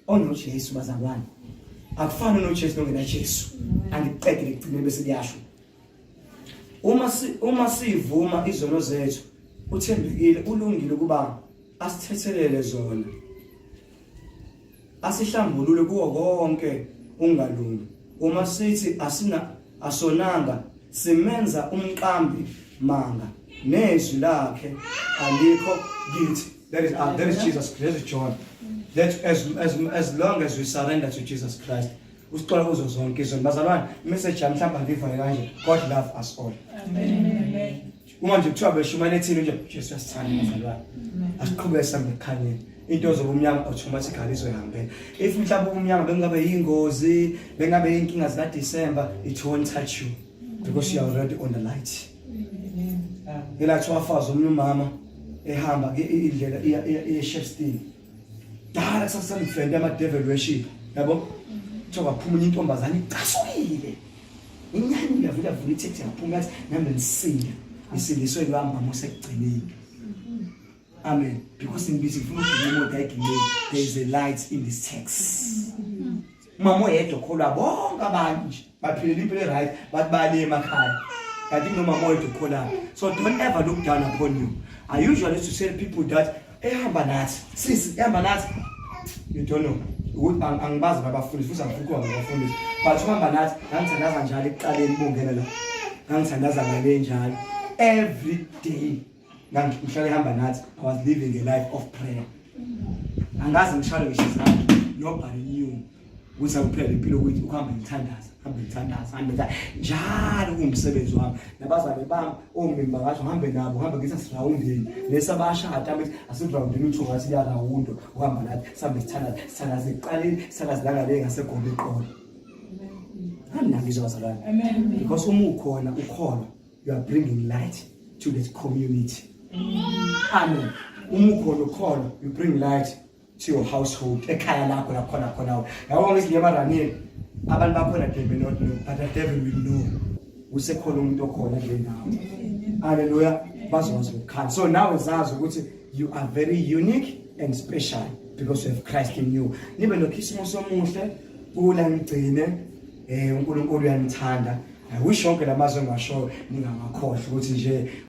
onoJesu bazalwane akufani noJesu nongena Jesu angiqedile ekugcineni bese kuyasho uma sivuma izono zethu uthembekile ulungile kuba asithethelele zona asihlambulule kuwo konke ungalungi uma sithi asonanga simenza umqambi manga nezwi lakhe alikho kithi. That is Jesus Christ. That is John. That as long as we surrender to Jesus Christ, usicela kuzo zonke izinto bazalwane message yami mhlawumbe ngivale kanje God love us all. Amen. Uma nje kuthiwa beshumanethini nje Jesu uyasithanda bazalwane. Asiqhubeke sambe ekhanyeni. Into zobumnyama automatically izohambela. If mhlawumbe ubumnyama bengabe yingozi, bengabe inkinga zika December, it won't touch you because you are already on the light. Ngilathi wafaza umama ehamba indlela iya Shefstone. Dala kusasana friend ama devil worship. Yabo? Thoba phuma intombazana icasukile. Inyani yavula ithethi yaphuma ngathi nami ngisinda. Isiliswe lwamba mosekugcinile. Amen. Because in busy food there is a light in this text. Mama yedwa kholwa bonke abantu nje baphila impilo right bathi bale emakhaya. Kanti nomama wethu kholwa. So don't ever look down upon you. I usually to tell people that ehamba nathi sis ehamba nathi you don't know angibazi abafundi futhi angifukwa ngabafundi but uhamba nathi ngangithandaza njalo ekuqaleni bongena la ngangithandaza ngale njalo every day ngihlale ehamba nathi I was living a life of prayer angazi ngishalo ngisho izandla nobody knew ukuthi akuphela impilo ukuthi ukuhamba ngithandaza njalo umsebenzi wami nabazali bami omimba ngasho uhambe nabo uhambe ngithi sirawundini lesabashada abethi asirawundini uthi ungathi yarawundo uhamba nathi sambe sithanda siqalile sithanda le ngasegombe iqolo anangizwa bazalwane amen because uma ukhona ukholwa you are bringing light to this community amen uma ukhona ukholwa you bring light to your household ekhaya lakho lakhona khona yabo ngisilema ranini abantu bakhona they may not know but the devil will know usekhona umuntu okhona kule ndawo hallelujah bazokwazi ukukhanya so now uzazi ukuthi you are very unique and special because you have Christ in you nibe noKhisimusi omuhle kula ngigcine uNkulunkulu uyanithanda I wish yonke lamazwe ngasho ningangakhohlwa ukuthi nje